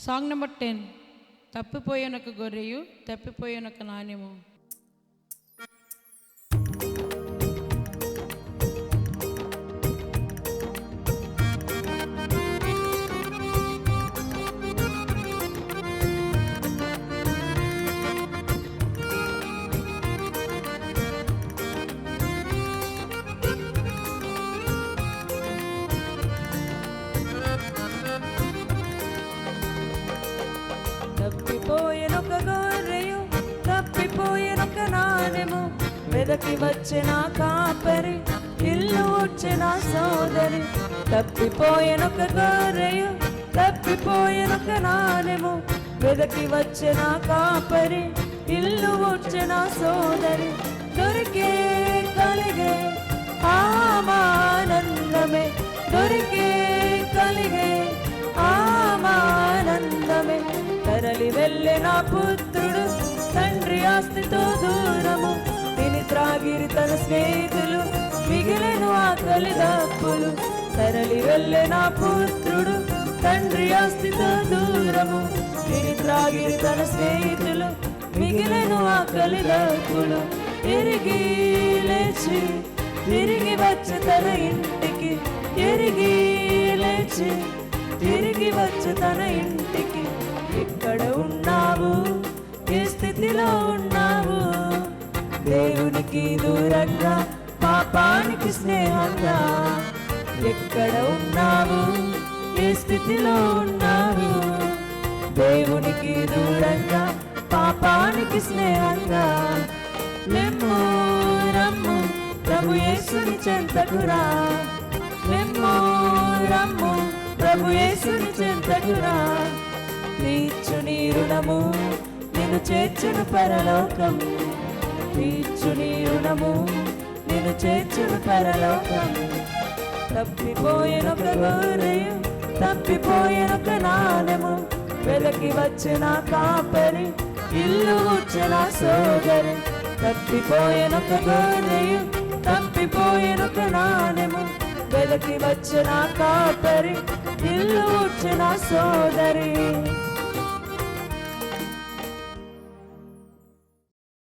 Song number 10. తప్పిపోయినొక గొర్రెయు తప్పిపోయినొక నాణ్యము. తప్పిపోయినొక గొర్రెయు తప్పిపోయినొక నాణెము, వెదకి వచ్చిన కాపరి ఇల్లు ఊడ్చిన సోదరి. తప్పిపోయినొక గొర్రెయు తప్పిపోయినొక నాణెము, వెదకి వచ్చిన కాపరి ఇల్లు ఊడ్చిన సోదరి. దొరికే కలిగే ఆమానందమే, దొరికే కలిగే ఆమానందమే. తరలి వెళ్ళిన పుత్రుడు తండ్రి ఆస్తితో దూరము, తిని త్రాగిరి తన స్నేహితులు మిగిలిన ఆకలి దప్పులు. తరలి వెళ్ళిన పుత్రుడు తండ్రి ఆస్తితో దూరము, తిని త్రాగిరి తన స్నేహితులు మిగిలిన ఆకలి దప్పులు. తిరిగి లేచి తిరిగి వచ్చి తన ఇంటికి, తిరిగి లేచి తిరిగి వచ్చి తన ఇంటికి. ఎక్కడ ఉన్నావు, ఏ స్థితిలో ఉన్నావు? దేవునికి దూరంగా, పాపానికి స్నేహంగా. ఎక్కడ ఉన్నావు, ఏ స్థితిలో ఉన్నావు? దేవునికి దూరంగా, పాపానికి స్నేహంగా. లెమ్ము రమ్ము ప్రభు యేసుని చెంతకురా, లెమ్ము రమ్ము ప్రభు యేసుని చెంతకురా. తీర్చు నీ రుణము నిన్ను చేర్చును పరలోకం, తీర్చు నీ రుణము నిన్ను చేర్చును పరలోకం. తప్పిపోయినొక గొర్రెయు తప్పిపోయినొక నాణెము, వెదకి వచ్చిన కాపరి ఇల్లు ఊడ్చిన సోదరి. తప్పిపోయినొక గొర్రెయు తప్పిపోయినొక నాణెము, వెదకి వచ్చిన కాపరి ఇల్లు ఊడ్చిన సోదరి.